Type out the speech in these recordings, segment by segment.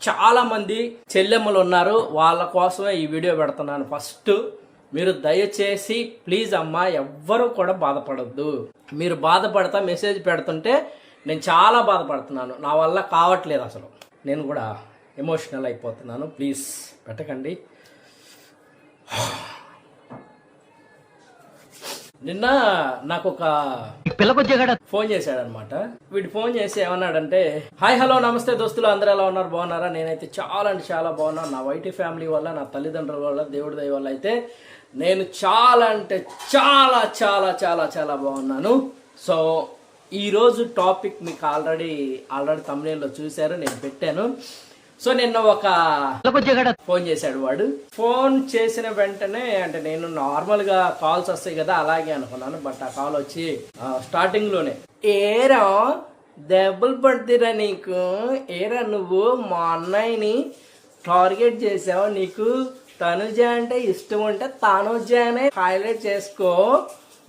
చాలామంది చెల్లెమ్మలు ఉన్నారు, వాళ్ళ కోసమే ఈ వీడియో పెడుతున్నాను. ఫస్ట్ మీరు దయచేసి ప్లీజ్ అమ్మా ఎవ్వరూ కూడా బాధపడద్దు. మీరు బాధపడతా మెసేజ్ పెడుతుంటే నేను చాలా బాధపడుతున్నాను, నా వల్ల కావట్లేదు, అసలు నేను కూడా ఎమోషనల్ అయిపోతున్నాను. ప్లీజ్ పెట్టకండి. నిన్న నాకు ఒక ఫోన్ చేశాడనమాట. వీడు ఫోన్ చేసి ఏమన్నాడంటే, హాయ్ హలో నమస్తే దోస్తులు, అందరూ ఎలా ఉన్నారు, బాగున్నారా? నేనైతే చాలా అంటే చాలా బాగున్నాను. నా వైటీ ఫ్యామిలీ వల్ల, నా తల్లిదండ్రుల వల్ల, దేవుడి దయ వల్ల అయితే నేను చాలా అంటే చాలా చాలా చాలా చాలా బాగున్నాను. సో ఈరోజు టాపిక్ మీకు ఆల్రెడీ తమిళంలో చూశారు, నేను పెట్టాను. సో నిన్న ఒక ఫోన్ చేశాడు వాడు. ఫోన్ చేసిన వెంటనే అంటే నేను నార్మల్గా కాల్స్ వస్తాయి కదా అలాగే అనుకున్నాను. బట్ ఆ కాల్ వచ్చి స్టార్టింగ్ లోనే, ఏరా దెబ్బలు పడుతురా నీకు, ఏరా నువ్వు మా అన్నయ్యని టార్గెట్ చేసావు, నీకు తనుజ అంటే ఇష్టం ఉంటే తనుజానే హైలైట్ చేసుకో,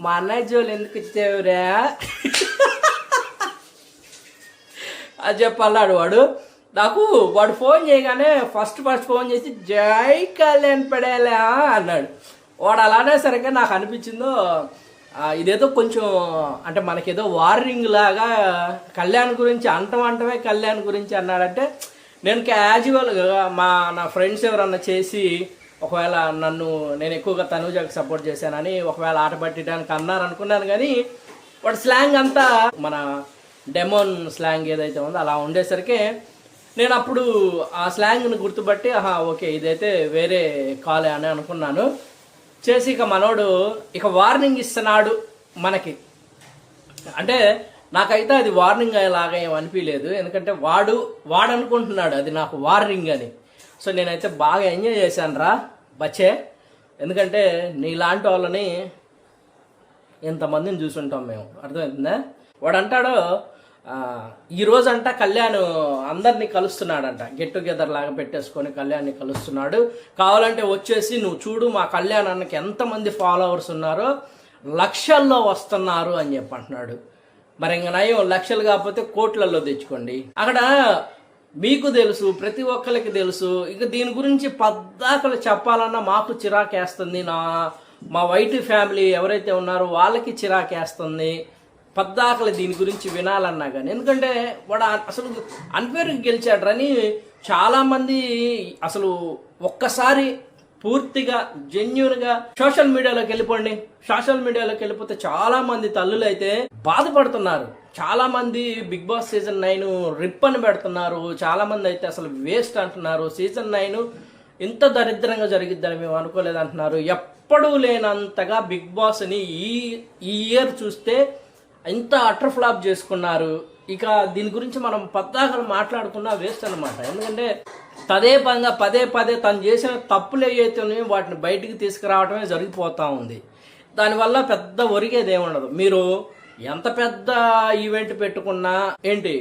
మా అన్నయ్య జోలు ఎందుకు ఇచ్చావురా అది చెప్పన్నాడు వాడు. నాకు వాడు ఫోన్ చేయగానే ఫస్ట్ ఫోన్ చేసి జై కళ్యాణ్ పడేలా అన్నాడు. వాడు అలానే సరిగ్గా నాకు అనిపించిందో ఇదేదో కొంచెం అంటే మనకేదో వార్నింగ్ లాగా కళ్యాణ్ గురించి అంటమే కళ్యాణ్ గురించి అన్నాడంటే, నేను క్యాజువల్గా నా ఫ్రెండ్స్ ఎవరన్నా చేసి ఒకవేళ నేను ఎక్కువగా తనుజాకి సపోర్ట్ చేశానని ఒకవేళ ఆట పట్టడానికి అన్నారనుకున్నాను. కానీ వాడు స్లాంగ్ అంతా మన డెమోన్ స్లాంగ్ ఏదైతే ఉందో అలా ఉండేసరికి నేను అప్పుడు ఆ స్లాంగ్ని గుర్తుపట్టి ఓకే ఇదైతే వేరే కాలే అని అనుకున్నాను. చేసి ఇక మనోడు ఇక వార్నింగ్ ఇస్తున్నాడు మనకి. అంటే నాకైతే అది వార్నింగ్ లాగా ఏం అనిపించలేదు, ఎందుకంటే వాడు అనుకుంటున్నాడు అది నాకు వార్నింగ్ అని. సో నేనైతే బాగా ఎంజాయ్ చేశాను రా బచ్చే, ఎందుకంటే నీలాంటి వాళ్ళని ఎంతమందిని చూసుంటాం మేము, అర్థమవుతుందా? వాడు అంటాడు ఈరోజు అంట కళ్యాణ్ అందరినీ కలుస్తున్నాడంట, గెట్ టుగెదర్ లాగా పెట్టేసుకొని కళ్యాణ్ని కలుస్తున్నాడు. కావాలంటే వచ్చేసి నువ్వు చూడు మా కళ్యాణ్ అన్నకి ఎంతమంది ఫాలోవర్స్ ఉన్నారో, లక్షల్లో వస్తున్నారు అని చెప్పి అంటున్నాడు. మరి ఇంక నయం లక్షలు కాకపోతే కోట్లలో తెచ్చుకోండి. అక్కడ మీకు తెలుసు, ప్రతి ఒక్కరికి తెలుసు. ఇక దీని గురించి పద్దాకలు చెప్పాలన్నా మాకు చిరాకేస్తుంది, మా వైట్ ఫ్యామిలీ ఎవరైతే ఉన్నారో వాళ్ళకి చిరాకేస్తుంది పద్దాకలు దీని గురించి వినాలన్నా కానీ. ఎందుకంటే వాడు అసలు అన్ఫేర్గా గెలిచాడని చాలామంది అసలు ఒక్కసారి పూర్తిగా జెన్యూన్గా సోషల్ మీడియాలోకి వెళ్ళిపోండి. సోషల్ మీడియాలోకి వెళ్ళిపోతే చాలామంది తల్లులు అయితే బాధపడుతున్నారు. చాలామంది బిగ్ బాస్ సీజన్ 9 రిప్పని పెడుతున్నారు. చాలామంది అయితే అసలు వేస్ట్ అంటున్నారు. సీజన్ 9 ఇంత దరిద్రంగా జరిగిద్దని మేము అనుకోలేదు అంటున్నారు. ఎప్పుడూ లేనంతగా బిగ్ బాస్ని ఈ ఇయర్ చూస్తే ఇంత అటర్ ఫ్లాప్ చేసుకున్నారు. ఇక దీని గురించి మనం పద్దాకలు మాట్లాడుకున్నా వేస్ట్ అనమాట. ఎందుకంటే పదే పదే తను చేసిన తప్పులు ఏవైతే వాటిని బయటికి తీసుకురావడమే జరిగిపోతూ ఉంది. దానివల్ల పెద్ద ఒరిగేది ఏముండదు. మీరు ఎంత పెద్ద ఈవెంట్ పెట్టుకున్నా ఏంటి,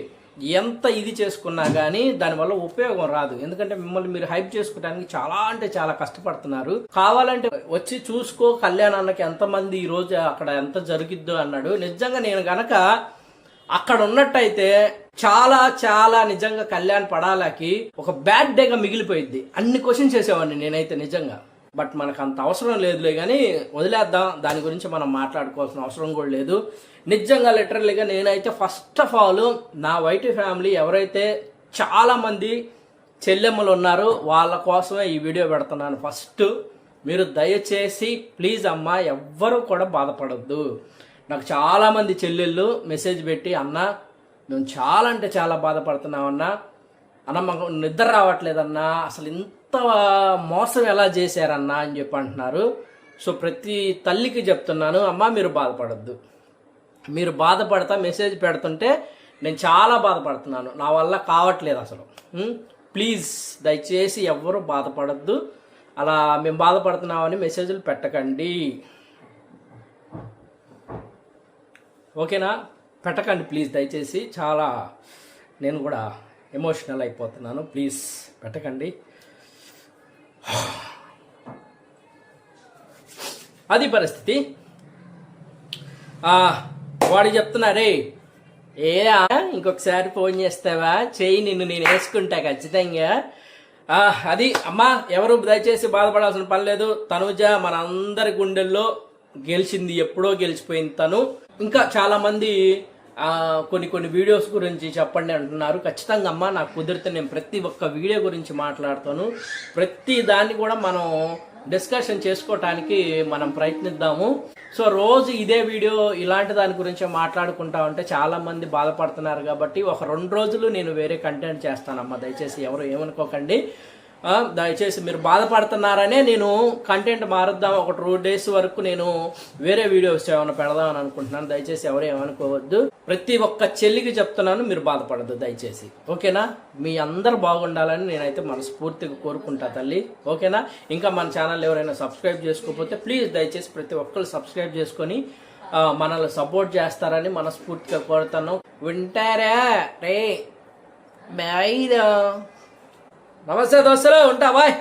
ఎంత ఇది చేసుకున్నా కానీ దానివల్ల ఉపయోగం రాదు. ఎందుకంటే మిమ్మల్ని మీరు హైప్ చేసుకోవడానికి చాలా అంటే చాలా కష్టపడుతున్నారు. కావాలంటే వచ్చి చూసుకో కళ్యాణ్ అన్నకి ఎంతమంది ఈ రోజు అక్కడ ఎంత జరిగిద్దో అన్నాడు. నిజంగా నేను గనక అక్కడ ఉన్నట్టయితే చాలా చాలా నిజంగా కళ్యాణ్ పడాలకి ఒక బ్యాడ్ డేగా మిగిలిపోయింది. అన్ని క్వశ్చన్స్ చేసేవాడిని నేనైతే నిజంగా. బట్ మనకు అంత అవసరం లేదులే కానీ వదిలేద్దాం, దాని గురించి మనం మాట్లాడుకోవాల్సిన అవసరం కూడా లేదు. నిజంగా లిటరల్లీగా నేనైతే ఫస్ట్ ఆఫ్ ఆల్ నా వైట్ ఫ్యామిలీ ఎవరైతే చాలామంది చెల్లెమ్మలు ఉన్నారో వాళ్ళ కోసమే ఈ వీడియో పెడుతున్నాను. ఫస్ట్ మీరు దయచేసి ప్లీజ్ అమ్మా ఎవ్వరూ కూడా బాధపడద్దు. నాకు చాలామంది చెల్లెళ్ళు మెసేజ్ పెట్టి, అన్న మేము చాలా అంటే చాలా బాధపడుతున్నామన్నా, అన్న మాకు నిద్ర రావట్లేదన్నా, అసలు ఇంత మోసం ఎలా చేశారన్నా అని చెప్పి అంటున్నారు. సో ప్రతి తల్లికి చెప్తున్నాను, అమ్మ మీరు బాధపడద్దు. మీరు బాధపడతా మెసేజ్ పెడుతుంటే నేను చాలా బాధపడుతున్నాను, నా వల్ల కావట్లేదు అసలు. ప్లీజ్ దయచేసి ఎవ్వరూ బాధపడద్దు. అలా మేము బాధపడుతున్నామని మెసేజ్లు పెట్టకండి, ఓకేనా? పెట్టకండి ప్లీజ్ దయచేసి. చాలా నేను కూడా ఎమోషనల్ అయిపోతున్నాను. ప్లీజ్ పెట్టకండి. అది పరిస్థితి. వాడు చెప్తున్నారే ఇంకొకసారి ఫోన్ చేస్తావా? చెయ్యి, నిన్ను నేను వేసుకుంటా ఖచ్చితంగా. అది అమ్మా, ఎవరు దయచేసి బాధపడాల్సిన పని లేదు. తనుజ మన అందరి గుండెల్లో గెలిచింది, ఎప్పుడో గెలిచిపోయింది తను. ఇంకా చాలా మంది కొన్ని వీడియోస్ గురించి చెప్పండి అంటున్నారు. ఖచ్చితంగా అమ్మా, నాకు కుదిరితే నేను ప్రతి ఒక్క వీడియో గురించి మాట్లాడతాను. ప్రతి దాన్ని కూడా మనం డిస్కషన్ చేసుకోవటానికి మనం ప్రయత్నిద్దాము. సో రోజు ఇదే వీడియో ఇలాంటి దాని గురించి మాట్లాడుకుంటా ఉంటే చాలా మంది బాధపడుతున్నారు. కాబట్టి ఒక 2 రోజులు నేను వేరే కంటెంట్ చేస్తానమ్మా. దయచేసి ఎవరు ఏమనుకోకండి. దయచేసి మీరు బాధపడుతున్నారనే నేను కంటెంట్ మారుద్దాం. ఒక 2 days వరకు నేను వేరే వీడియోస్ ఏమైనా పెడదామని అనుకుంటున్నాను. దయచేసి ఎవరు ఏమనుకోవద్దు. ప్రతి ఒక్క చెల్లికి చెప్తున్నాను, మీరు బాధపడద్దు దయచేసి. ఓకేనా? మీ అందరు బాగుండాలని నేనైతే మనస్ఫూర్తిగా కోరుకుంటా తల్లి. ఓకేనా? ఇంకా మన ఛానల్ ఎవరైనా సబ్స్క్రైబ్ చేసుకోకపోతే ప్లీజ్ దయచేసి ప్రతి ఒక్కరు సబ్స్క్రైబ్ చేసుకొని మనల్ని సపోర్ట్ చేస్తారని మనస్ఫూర్తిగా కోరుతాను. వింటారా రే? నమస్తే దోస్తులు, ఉంటా బాయ్.